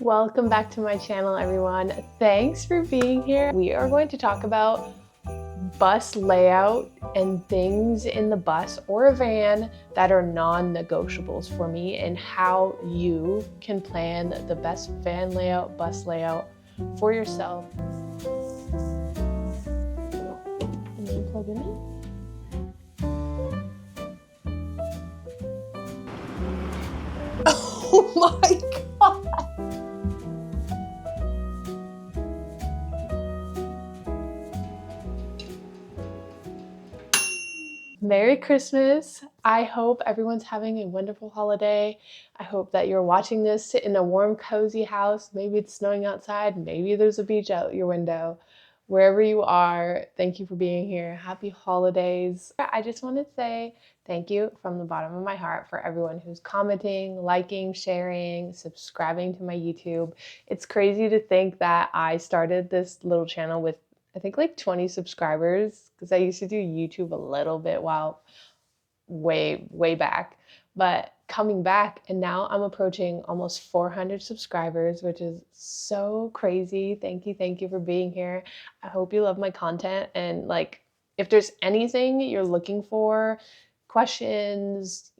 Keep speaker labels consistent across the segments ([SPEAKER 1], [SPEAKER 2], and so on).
[SPEAKER 1] Welcome back to my channel, everyone. Thanks for being here. We are going to talk about bus layout and things in the bus or a van that are non-negotiables for me and how you can plan the best van layout, bus layout for yourself. And then plug it in. Oh my God. Merry Christmas. I hope everyone's having a wonderful holiday. I hope that you're watching this in a warm, cozy house. Maybe it's snowing outside. Maybe there's a beach out your window. Wherever you are, thank you for being here. Happy holidays. I just want to say thank you from the bottom of my heart for everyone who's commenting, liking, sharing, subscribing to my YouTube. It's crazy to think that I started this little channel with I think like 20 subscribers because I used to do YouTube a little bit way back, but coming back and now I'm approaching almost 400 subscribers, which is so crazy. Thank you for being here. I hope you love my content, and like if there's anything you're looking for, questions,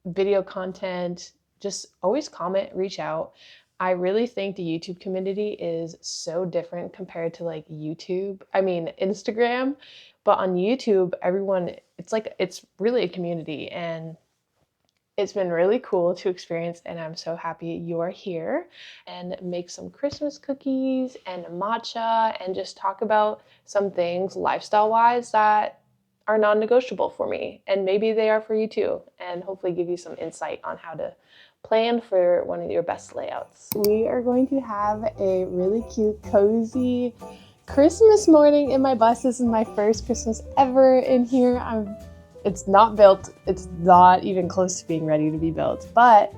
[SPEAKER 1] video content, just always comment, reach out. I really think the YouTube community is so different compared to like Instagram, but on YouTube, everyone, it's really a community, and it's been really cool to experience, and I'm so happy you're here, and make some Christmas cookies and matcha and just talk about some things lifestyle-wise that are non-negotiable for me, and maybe they are for you too, and hopefully give you some insight on how to plan for one of your best layouts. We are going to have a really cute, cozy Christmas morning in my bus. This is my first Christmas ever in here. It's not built. It's not even close to being ready to be built, but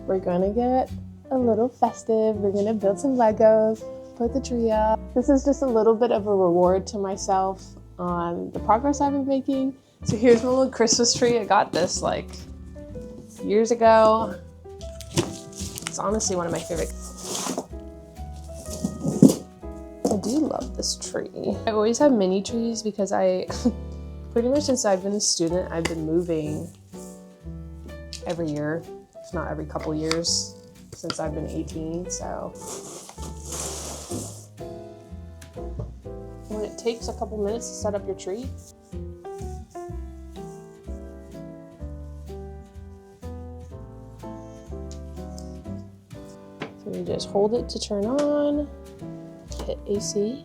[SPEAKER 1] we're gonna get a little festive. We're gonna build some Legos, put the tree up. This is just a little bit of a reward to myself on the progress I've been making. So here's my little Christmas tree. I got this like years ago. It's honestly one of my favorites. I do love this tree. I always have mini trees because pretty much since I've been a student, I've been moving every year, if not every couple years, since I've been 18, so. When it takes a couple minutes to set up your tree, so you just hold it to turn on, hit AC,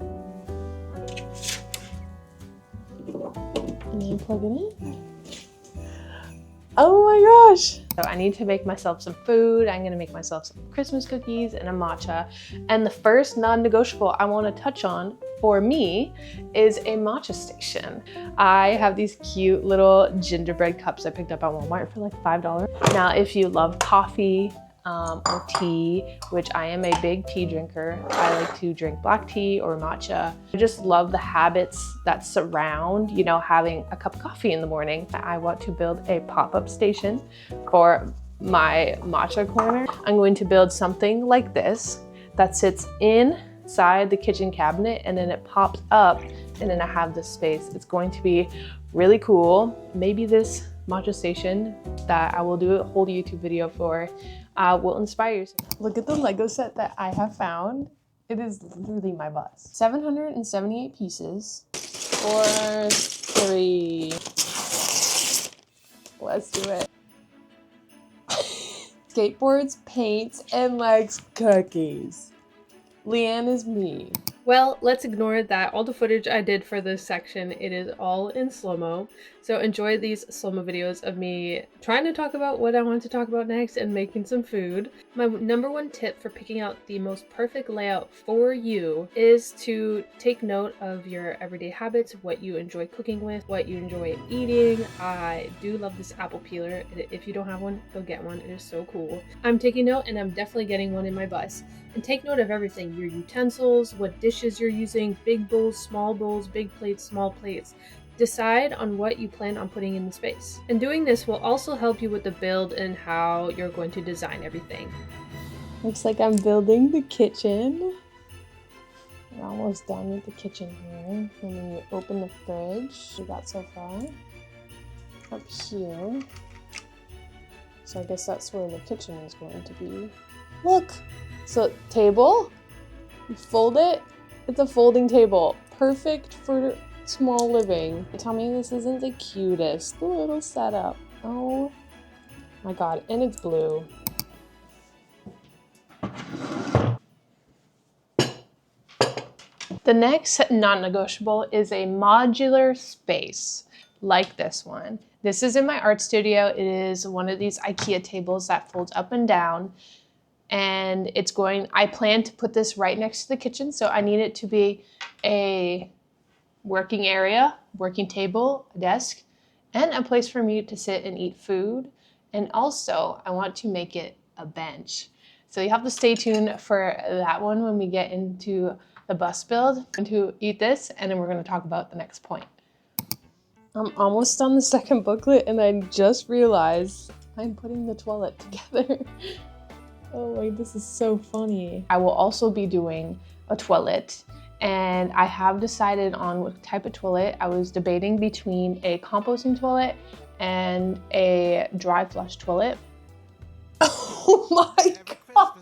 [SPEAKER 1] and then plug it in. Oh my gosh! So I need to make myself some food. I'm gonna make myself some Christmas cookies and a matcha. And the first non-negotiable I wanna touch on for me is a matcha station. I have these cute little gingerbread cups I picked up at Walmart for like $5. Now, if you love coffee, or tea, which I am a big tea drinker. I like to drink black tea or matcha. I just love the habits that surround, having a cup of coffee in the morning. I want to build a pop-up station for my matcha corner. I'm going to build something like this that sits inside the kitchen cabinet, and then it pops up, and then I have this space. It's going to be really cool. Maybe this matcha station that I will do a whole YouTube video for will inspire you. Look at the Lego set that I have found. It is literally my bus. 778 pieces for 3. Let's do it. Skateboards, paints, and legs, cookies. Leanne is me. Well, let's ignore that. All the footage I did for this section, it is all in slow-mo. So enjoy these slow-mo videos of me trying to talk about what I want to talk about next and making some food. My number one tip for picking out the most perfect layout for you is to take note of your everyday habits, what you enjoy cooking with, what you enjoy eating. I do love this apple peeler. If you don't have one, go get one. It is so cool. I'm taking note, and I'm definitely getting one in my bus. And take note of everything, your utensils, what dishes you're using, big bowls, big plates, small plates. Decide on what you plan on putting in the space. And doing this will also help you with the build and how you're going to design everything. Looks like I'm building the kitchen. We're almost done with the kitchen here. And then you open the fridge. We got so far. Up here. So I guess that's where the kitchen is going to be. Look! So table, you fold it. It's a folding table. Perfect for small living. Tell me this isn't the cutest little setup. Oh my god, and it's blue. The next non-negotiable is a modular space like this one. This is in my art studio. It is one of these IKEA tables that folds up and down. And I plan to put this right next to the kitchen. So I need it to be a working area, working table, a desk, and a place for me to sit and eat food. And also I want to make it a bench. So you have to stay tuned for that one when we get into the bus build. I'm going to eat this and then we're going to talk about the next point. I'm almost on the second booklet and I just realized I'm putting the toilet together. Oh my, this is so funny. I will also be doing a toilet and I have decided on what type of toilet. I was debating between a composting toilet and a dry flush toilet. Oh my god!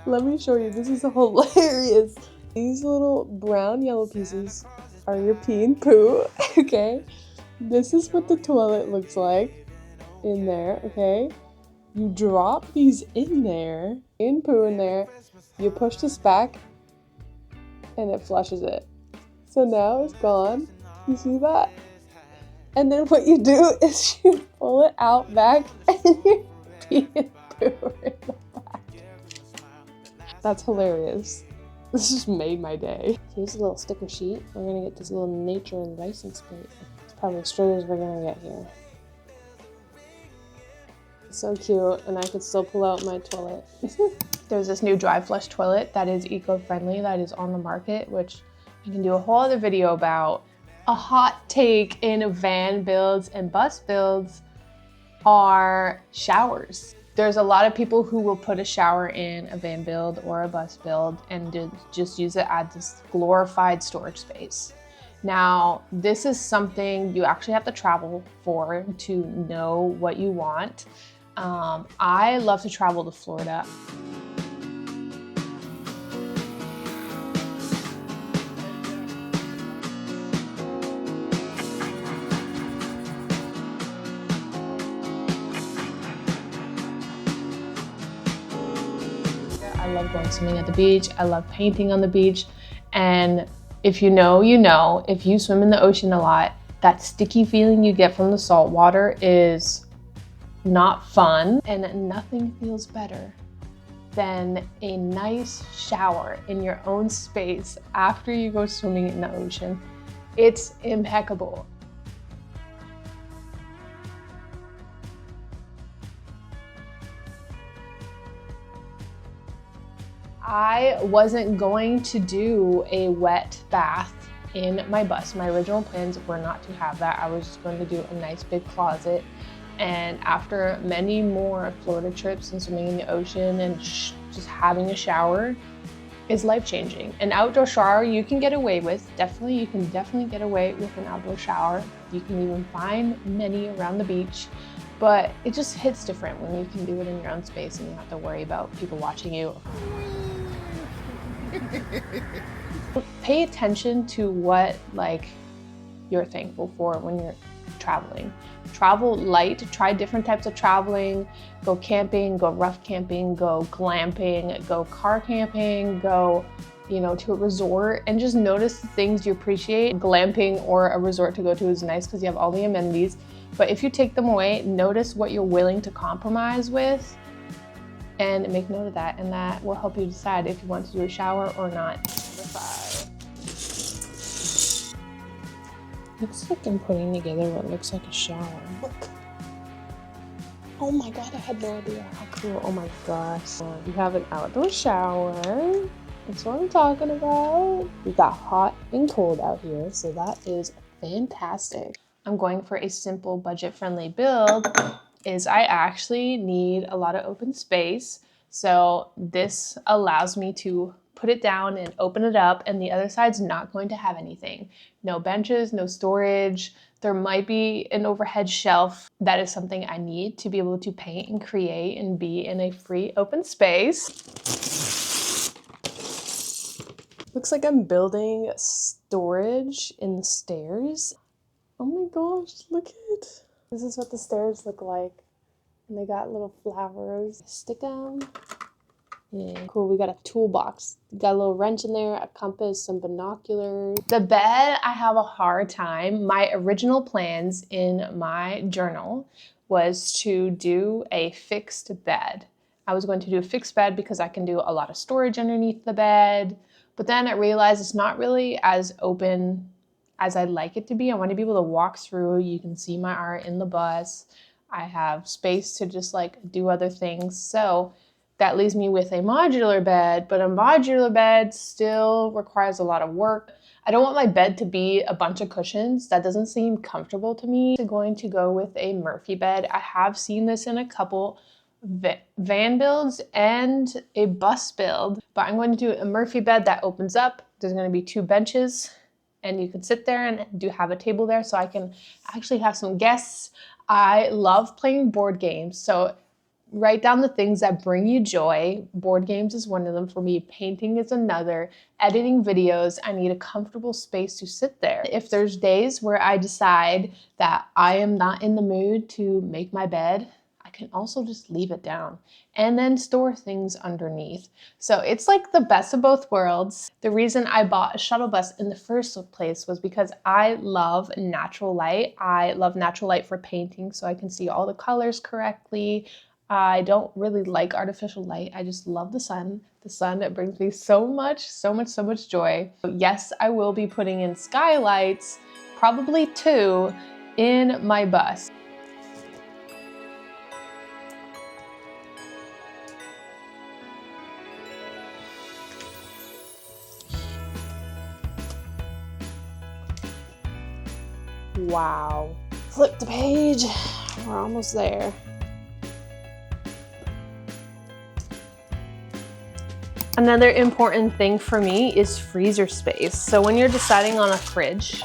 [SPEAKER 1] Let me show you, this is hilarious. These little brown yellow pieces are your pee and poo, okay? This is what the toilet looks like in there, okay? You drop these in there, in poo in there, you push this back, and it flushes it. So now it's gone, you see that? And then what you do is you pull it out back, and you pee and poo in the back. That's hilarious. This just made my day. Here's a little sticker sheet. We're gonna get this little nature license plate. It's probably as straight as we're gonna get here. So cute, and I could still pull out my toilet. There's this new dry flush toilet that is eco-friendly that is on the market, which I can do a whole other video about. A hot take in van builds and bus builds are showers. There's a lot of people who will put a shower in a van build or a bus build and just use it as this glorified storage space. Now, this is something you actually have to travel for to know what you want. I love to travel to Florida. I love going swimming at the beach. I love painting on the beach. And if you know, you know, if you swim in the ocean a lot, that sticky feeling you get from the salt water is not fun. And nothing feels better than a nice shower in your own space after you go swimming in the ocean. It's impeccable. I wasn't going to do a wet bath in my bus. My original plans were not to have that. I was just going to do a nice big closet. And after many more Florida trips and swimming in the ocean and just having a shower is life-changing. An outdoor shower you can get away with. You can definitely get away with an outdoor shower. You can even find many around the beach. But it just hits different when you can do it in your own space and you don't have to worry about people watching you. Pay attention to what you're thankful for when you're traveling. Travel light, try different types of traveling, go camping, go rough camping, go glamping, go car camping, go to a resort, and just notice the things you appreciate. Glamping or a resort to go to is nice because you have all the amenities, but if you take them away, notice what you're willing to compromise with and make note of that, and that will help you decide if you want to do a shower or not. Number 5. Looks like I'm putting together what looks like a shower. Look. Oh my god, I had no idea. How cool. Oh my gosh. You have an outdoor shower. That's what I'm talking about. We've got hot and cold out here, so that is fantastic. I'm going for a simple budget-friendly build is I actually need a lot of open space. So this allows me to put it down and open it up, and the other side's not going to have anything. No benches, no storage. There might be an overhead shelf. That is something I need to be able to paint and create and be in a free open space. Looks like I'm building storage in the stairs. Oh my gosh, look at it. This is what the stairs look like. And they got little flowers. Stick them. Yeah. Cool, we got a toolbox. Got a little wrench in there, a compass, some binoculars. The bed, I have a hard time. My original plans in my journal was to do a fixed bed. I was going to do a fixed bed because I can do a lot of storage underneath the bed. But then I realized it's not really as open as I'd like it to be. I want to be able to walk through. You can see my art in the bus. I have space to just like do other things. So that leaves me with a modular bed, but a modular bed still requires a lot of work. I don't want my bed to be a bunch of cushions. That doesn't seem comfortable to me. I'm going to go with a Murphy bed. I have seen this in a couple van builds and a bus build, but I'm going to do a Murphy bed that opens up. There's going to be 2 benches and you can sit there and have a table there so I can actually have some guests. I love playing board games, so write down the things that bring you joy. Board games is one of them for me. Painting is another. Editing videos, I need a comfortable space to sit there. If there's days where I decide that I am not in the mood to make my bed, I can also just leave it down and then store things underneath. So it's like the best of both worlds. The reason I bought a shuttle bus in the first place was because I love natural light. I love natural light for painting so I can see all the colors correctly. I don't really like artificial light. I just love the sun. The sun, it brings me so much joy. Yes, I will be putting in skylights, probably 2, in my bus. Wow. Flip the page. We're almost there. Another important thing for me is freezer space. So when you're deciding on a fridge,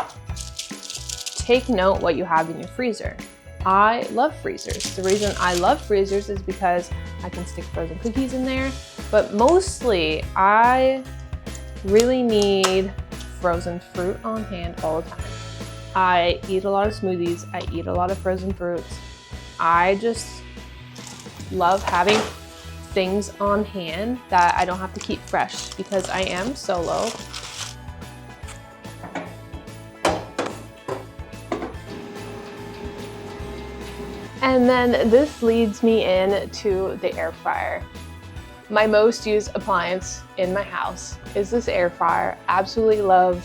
[SPEAKER 1] take note what you have in your freezer. I love freezers. The reason I love freezers is because I can stick frozen cookies in there, but mostly I really need frozen fruit on hand all the time. I eat a lot of smoothies. I eat a lot of frozen fruits. I just love having things on hand that I don't have to keep fresh because I am solo. And then this leads me into the air fryer. My most used appliance in my house is this air fryer. Absolutely love,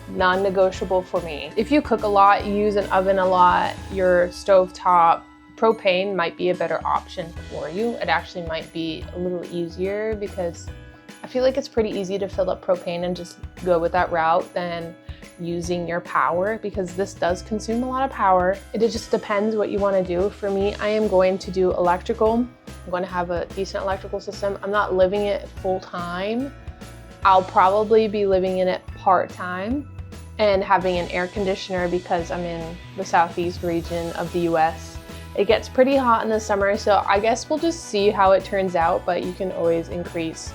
[SPEAKER 1] non-negotiable for me. If you cook a lot, you use an oven a lot, your stovetop, propane might be a better option for you. It actually might be a little easier because I feel like it's pretty easy to fill up propane and just go with that route than using your power, because this does consume a lot of power. It just depends what you want to do. For me, I am going to do electrical. I'm going to have a decent electrical system. I'm not living it full time. I'll probably be living in it part time and having an air conditioner because I'm in the southeast region of the US. It gets pretty hot in the summer, so I guess we'll just see how it turns out, but you can always increase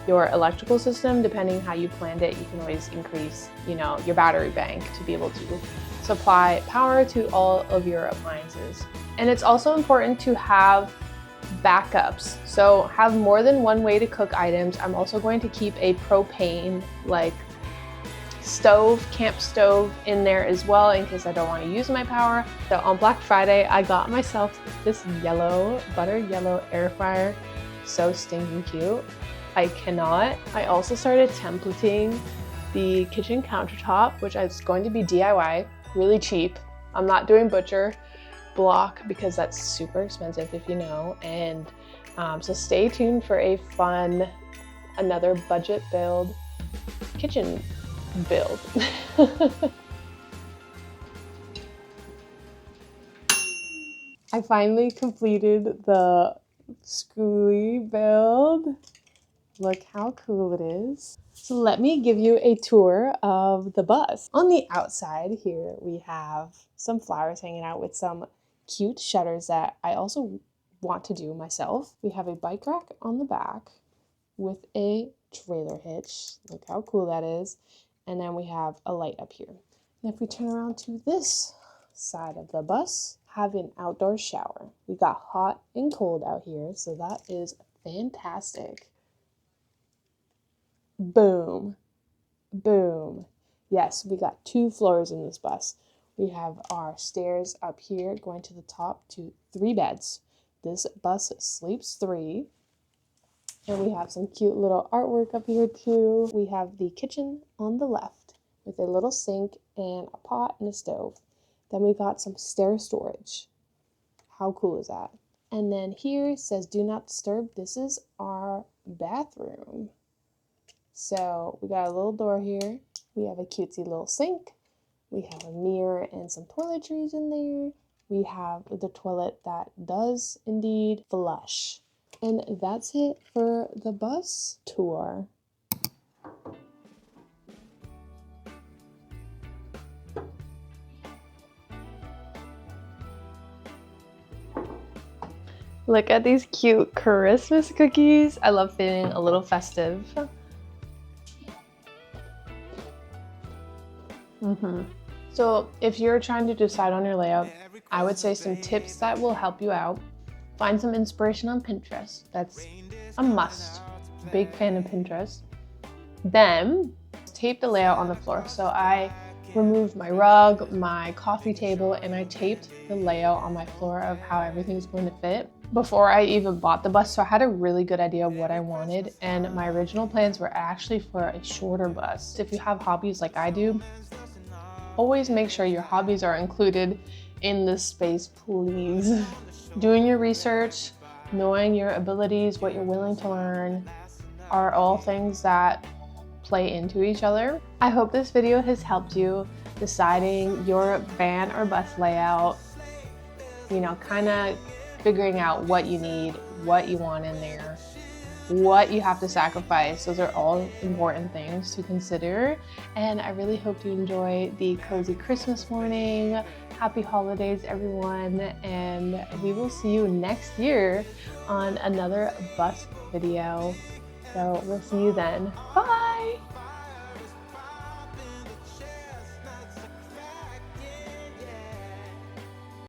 [SPEAKER 1] your electrical system depending how you planned it. You can always increase, your battery bank to be able to supply power to all of your appliances. And it's also important to have backups. So have more than one way to cook items. I'm also going to keep a propane stove, camp stove in there as well in case I don't want to use my power. So on Black Friday, I got myself this butter yellow air fryer. So stinking cute. I cannot. I also started templating the kitchen countertop, which is going to be DIY, really cheap. I'm not doing butcher block because that's super expensive if you know. And so stay tuned for a fun, another budget build, kitchen build. I finally completed the schoolie build. Look how cool it is. So let me give you a tour of the bus. On the outside here, we have some flowers hanging out with some cute shutters that I also want to do myself. We have a bike rack on the back with a trailer hitch. Look how cool that is. And then we have a light up here. And if we turn around to this side of the bus, have an outdoor shower. We got hot and cold out here, so that is fantastic. Boom, boom. Yes, we got 2 floors in this bus. We have our stairs up here going to the top to 3 beds. This bus sleeps 3. And we have some cute little artwork up here too. We have the kitchen on the left with a little sink and a pot and a stove. Then we got some stair storage. How cool is that? And then here it says do not disturb. This is our bathroom. So we got a little door here. We have a cutesy little sink. We have a mirror and some toiletries in there. We have the toilet that does indeed flush. And that's it for the bus tour. Look at these cute Christmas cookies. I love feeling a little festive. So if you're trying to decide on your layout, I would say some tips that will help you out. Find some inspiration on Pinterest. That's a must. Big fan of Pinterest. Then tape the layout on the floor. So I removed my rug, my coffee table, and I taped the layout on my floor of how everything's going to fit before I even bought the bus. So I had a really good idea of what I wanted, and my original plans were actually for a shorter bus. If you have hobbies like I do, always make sure your hobbies are included in this space, please. Doing your research, knowing your abilities, what you're willing to learn, are all things that play into each other. I hope this video has helped you deciding your van or bus layout, you know, kind of figuring out what you need, what you want in there, what you have to sacrifice. Those are all important things to consider. And I really hope you enjoy the cozy Christmas morning. Happy holidays, everyone. And we will see you next year on another bus video. So we'll see you then. Bye.